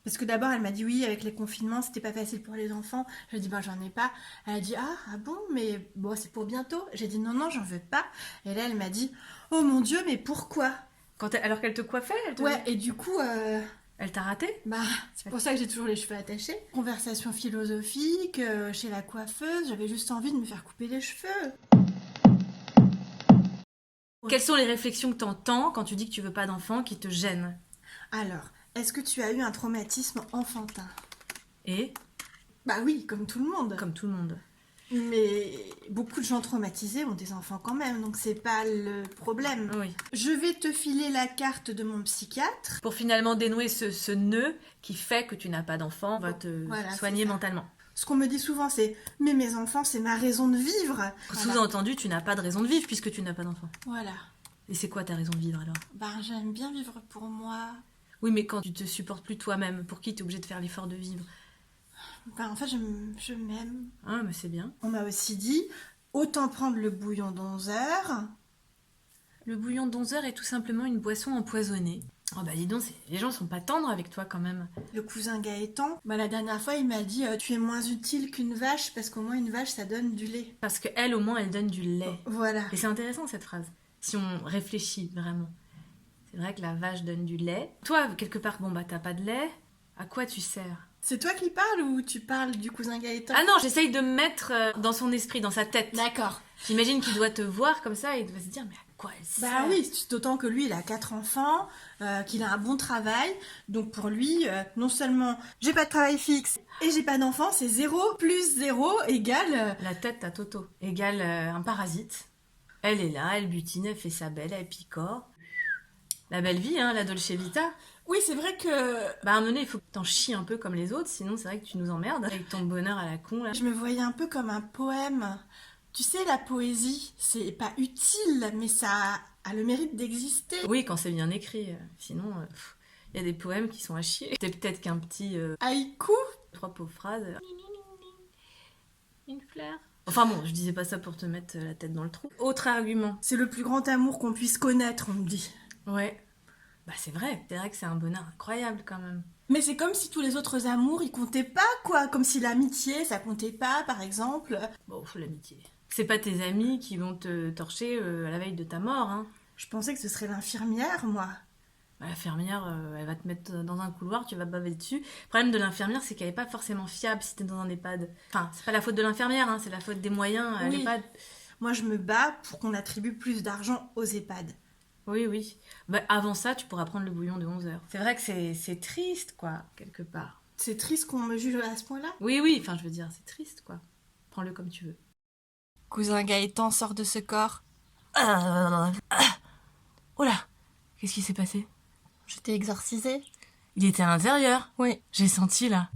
Parce que d'abord, elle m'a dit oui, avec les confinements, c'était pas facile pour les enfants. J'ai dit, ben j'en ai pas. Elle a dit, ah bon, mais bon, c'est pour bientôt. J'ai dit, non, non, j'en veux pas. Et là, elle m'a dit, oh mon Dieu, mais pourquoi? Alors qu'elle te coiffait, Ouais, et du coup, elle t'a raté? bah, c'est pour ça que j'ai toujours les cheveux attachés. Conversation philosophique, chez la coiffeuse, j'avais juste envie de me faire couper les cheveux. Quelles sont les réflexions que t'entends quand tu dis que tu veux pas d'enfant qui te gênent? Alors, est-ce que tu as eu un traumatisme enfantin? Et, Bah oui, comme tout le monde. comme tout le monde. Mais beaucoup de gens traumatisés ont des enfants quand même, donc c'est pas le problème. Oui. Je vais te filer la carte de mon psychiatre. Pour finalement dénouer ce nœud qui fait que tu n'as pas d'enfant, on va te Voilà, soigner c'est ça. mentalement. Ce qu'on me dit souvent, c'est « Mais mes enfants, c'est ma raison de vivre !» Voilà. Sous-entendu, tu n'as pas de raison de vivre puisque tu n'as pas d'enfant. Voilà. Et c'est quoi ta raison de vivre alors? Ben, j'aime bien vivre pour moi. Oui, mais quand tu te supportes plus toi-même, pour qui tu es obligé de faire l'effort de vivre? Ben, en fait, je m'aime. Ah, mais c'est bien. On m'a aussi dit « Autant prendre le bouillon d'11 heures. » Le bouillon d'11 heures est tout simplement une boisson empoisonnée. Oh bah dis donc, les gens sont pas tendres avec toi quand même. Le cousin Gaëtan, ben, la dernière fois, il m'a dit « Tu es moins utile qu'une vache, parce qu'au moins une vache, ça donne du lait. Parce qu'elle, au moins, elle donne du lait. » Voilà. Et c'est intéressant cette phrase, si on réfléchit vraiment. C'est vrai que la vache donne du lait. Toi, quelque part, bon bah t'as pas de lait, à quoi tu sers? C'est toi qui parles ou tu parles du cousin Gaëtan? Ah non, j'essaye de me mettre dans son esprit, dans sa tête. D'accord. J'imagine qu'il doit te voir comme ça et il doit se dire, mais à quoi elle sert? Bah oui, d'autant que lui, il a 4 enfants, qu'il a un bon travail. Donc pour lui, non seulement j'ai pas de travail fixe et j'ai pas d'enfants, c'est 0 plus 0 égale... La tête à Toto égale un parasite. Elle est là, elle butine, elle fait sa belle, elle picore. La belle vie, hein, la Dolce Vita. Oui, c'est vrai que Bah à un moment donné, il faut que t'en chies un peu comme les autres, sinon c'est vrai que tu nous emmerdes avec ton bonheur à la con là. je me voyais un peu comme un poème. Tu sais, la poésie, c'est pas utile, mais ça a le mérite d'exister. Oui, quand c'est bien écrit, sinon il y a des poèmes qui sont à chier. C'est peut-être qu'un petit Haïku? 3 pauvres phrases. Une fleur. Enfin bon, je disais pas ça pour te mettre la tête dans le trou. Autre argument. C'est le plus grand amour qu'on puisse connaître, on me dit. Ouais. Bah c'est vrai que c'est un bonheur incroyable quand même. Mais c'est comme si tous les autres amours, ils comptaient pas, quoi. Comme si l'amitié, ça comptait pas, par exemple. Bon, l'amitié. C'est pas tes amis qui vont te torcher à la veille de ta mort, hein. Je pensais que ce serait l'infirmière, moi. Bah, l'infirmière, elle va te mettre dans un couloir, tu vas baver dessus. Le problème de l'infirmière, c'est qu'elle est pas forcément fiable si t'es dans un EHPAD. Enfin, c'est pas la faute de l'infirmière, hein, c'est la faute des moyens à Oui. l'EHPAD. Moi, je me bats pour qu'on attribue plus d'argent aux EHPAD. Oui, oui. Bah, avant ça, tu pourras prendre le bouillon de 11 heures. C'est vrai que c'est triste, quoi, quelque part. C'est triste qu'on me juge à ce point-là. Oui, oui, enfin, je veux dire, c'est triste, quoi. Prends-le comme tu veux. Cousin Gaëtan sort de ce corps. Oh là, qu'est-ce qui s'est passé? Je t'ai exorcisé. Il était à l'intérieur. Oui. J'ai senti, là.